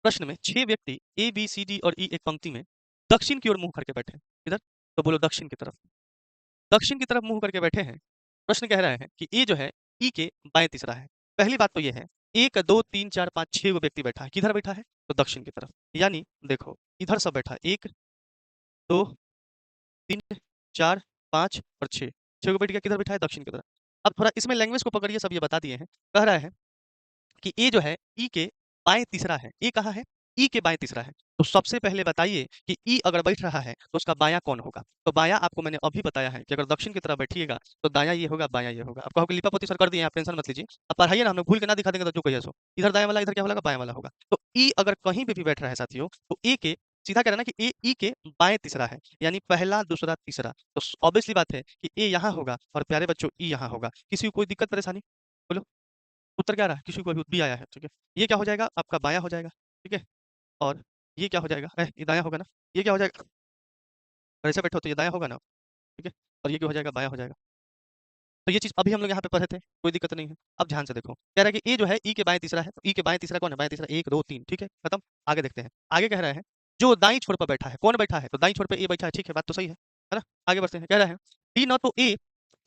प्रश्न में 6 व्यक्ति ए, बी, सी, डी और ई एक पंक्ति में दक्षिण की ओर मुँह करके बैठे हैं। किधर? तो बोलो दक्षिण की तरफ। दक्षिण की तरफ मुँह करके बैठे हैं। प्रश्न कह रहा है कि ए जो है ई के बाएँ तीसरा है। पहली बात तो ये है 1, 2, 3, 4, 5, 6 गो व्यक्ति बैठा है। किधर बैठा है? तो दक्षिण की तरफ। यानी देखो इधर सब बैठा है 1, 2, 3, 4, 5 और 6। 6 गो बैठ गया, किधर बैठा है? दक्षिण की तरफ। अब थोड़ा इसमें लैंग्वेज को पकड़िए, सब ये बता दिए हैं। कह रहा है कि ए जो है ई के बाएं तीसरा है। ए कहाँ है? ई के बाएं तीसरा है। तो सबसे पहले बताइए कि ई अगर बैठ रहा है तो उसका बायां कौन होगा? तो बायां आपको मैंने अभी बताया है कि अगर दक्षिण की तरफ बैठिएगा तो दायां ये होगा, बायां ये होगा। आप कहोगे लिपापोती सर कर दिए, आप टेंशन मत लीजिए। आप पढ़ाइए ना, हम लोग भूल के ना दिखा देंगे तो जो कहिए सो। इधर दायां वाला, इधर क्या होगा? बायां वाला होगा। तो ई अगर कहीं पे भी बैठ रहा है साथियों, तो ए के सीधा कह रहा है ना कि ए ई के बाएं तीसरा है, यानी पहला दूसरा तीसरा। तो ऑब्वियसली बात है कि ए यहाँ होगा और प्यारे बच्चों ई यहाँ होगा। किसी को कोई दिक्कत परेशानी? बोलो। उत्तर क्या आ रहा है? किसी को अभी बी आया है, ठीक है। ये क्या हो जाएगा? आपका बायां हो जाएगा, ठीक है। और ये क्या हो जाएगा? ये दायां होगा ना। ये क्या हो जाएगा? अगर ऐसे बैठे हो तो ये दायां होगा ना, ठीक है। और ये क्या हो जाएगा? बायां हो जाएगा। तो ये चीज अभी हम लोग यहाँ पे पढ़े थे, कोई दिक्कत नहीं है। अब ध्यान से देखो, कह रहा है कि ए जो है ई के बाएं तीसरा है। ई के बाएं तीसरा कौन है? बाएं तीसरा 1, 2, 3, ठीक है, खत्म। आगे देखते हैं। आगे कह रहा है जो दाईं छोर पर बैठा है, कौन बैठा है? तो दाईं छोर पे ए बैठा है, ठीक है, बात तो सही है ना। आगे बढ़ते हैं। कह रहा है डी ना तो ए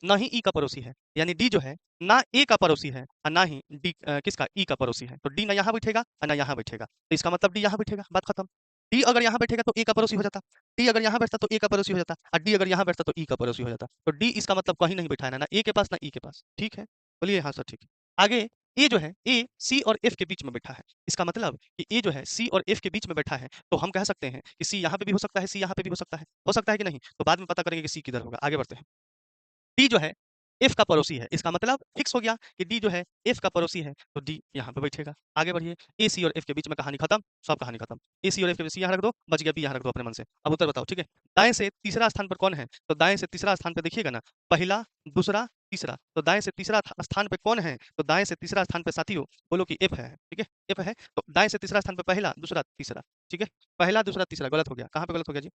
ना ही ई का पड़ोसी है, यानी डी जो है ना ए का पड़ोसी है और ना ही डी किसका? ई का पड़ोसी है। तो डी ना यहाँ बैठेगा और ना यहाँ बैठेगा, तो इसका मतलब डी यहाँ बैठेगा, बात खत्म। डी अगर यहाँ बैठेगा तो ए का पड़ोसी हो जाता। डी अगर यहाँ बैठता तो ए का पड़ोसी हो जाता, और डी अगर यहाँ बैठता तो ई का पड़ोसी हो जाता। तो डी इसका मतलब कहीं नहीं बैठा है, ना ए के पास ना ई के पास, ठीक है। बोलिए हाँ सर, ठीक है। आगे ए जो है ए सी और एफ के बीच में बैठा है। इसका मतलब कि ए जो है सी और एफ के बीच में बैठा है, तो हम कह सकते हैं कि सी यहाँ पे भी हो सकता है, सी यहाँ पे भी हो सकता है कि नहीं? तो बाद में पता करेंगे कि सी किधर होगा। आगे बढ़ते हैं। डी जो है एफ का पड़ोसी है, इसका मतलब फिक्स हो गया कि डी जो है एफ का पड़ोसी है, तो डी यहाँ पे बैठेगा। आगे बढ़िए। ए सी और एफ के बीच में कहानी खत्म, सब कहानी खत्म। ए सी और एफ के बीच यहाँ रख दो, बच गया, बी यहाँ रख दो अपने मन से। अब उत्तर बताओ, ठीक है। दाएं से तीसरा स्थान पर कौन है? तो दाएं से तीसरा स्थान पे देखिएगा ना, पहला दूसरा तीसरा। तो दाएं से तीसरा स्थान पे कौन है? तो दाएं से तीसरा स्थान पे साथियों बोलो कि एफ है, ठीक है, एफ है। तो दाएं से तीसरा स्थान पे पहला दूसरा तीसरा, ठीक है। पहला दूसरा तीसरा गलत हो गया, कहाँ पे गलत हो गया जी?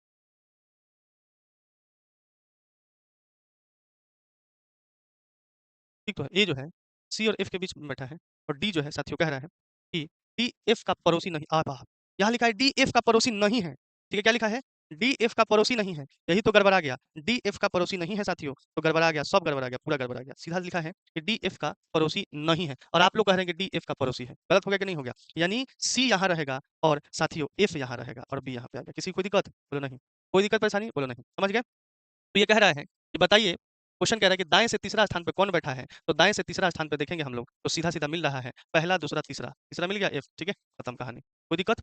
ठीक तो है। ए जो है सी और एफ के बीच में बैठा है, और डी जो है साथियों कह रहा है कि डी एफ का पड़ोसी नहीं। यहाँ लिखा है डी एफ का पड़ोसी नहीं है, ठीक है। क्या लिखा है? डी एफ का पड़ोसी नहीं है, यही तो गड़बड़ा गया। डी एफ का पड़ोसी नहीं है साथियों, तो गड़बड़ा गया, सब गड़बड़ा गया, पूरा गड़बड़ा गया। सीधा लिखा है कि डी एफ का पड़ोसी नहीं है, और आप लोग कह रहे हैं कि डी एफ का पड़ोसी है। गलत हो गया कि नहीं हो गया? यानी सी यहाँ रहेगा और साथियों एफ यहाँ रहेगा और बी यहाँ पे आ गया। किसी को कोई दिक्कत? बोलो नहीं। कोई दिक्कत परेशानी? बोलो नहीं। समझ गए? तो ये कह रहा है कि बताइए, क्वेश्चन कह रहा है कि दाएं से तीसरा स्थान पे कौन बैठा है? तो दाएं से तीसरा स्थान पे देखेंगे हम लोग तो सीधा सीधा मिल रहा है, पहला दूसरा तीसरा। तीसरा मिल गया एफ, ठीक है, खत्म कहानी। कोई दिक्कत?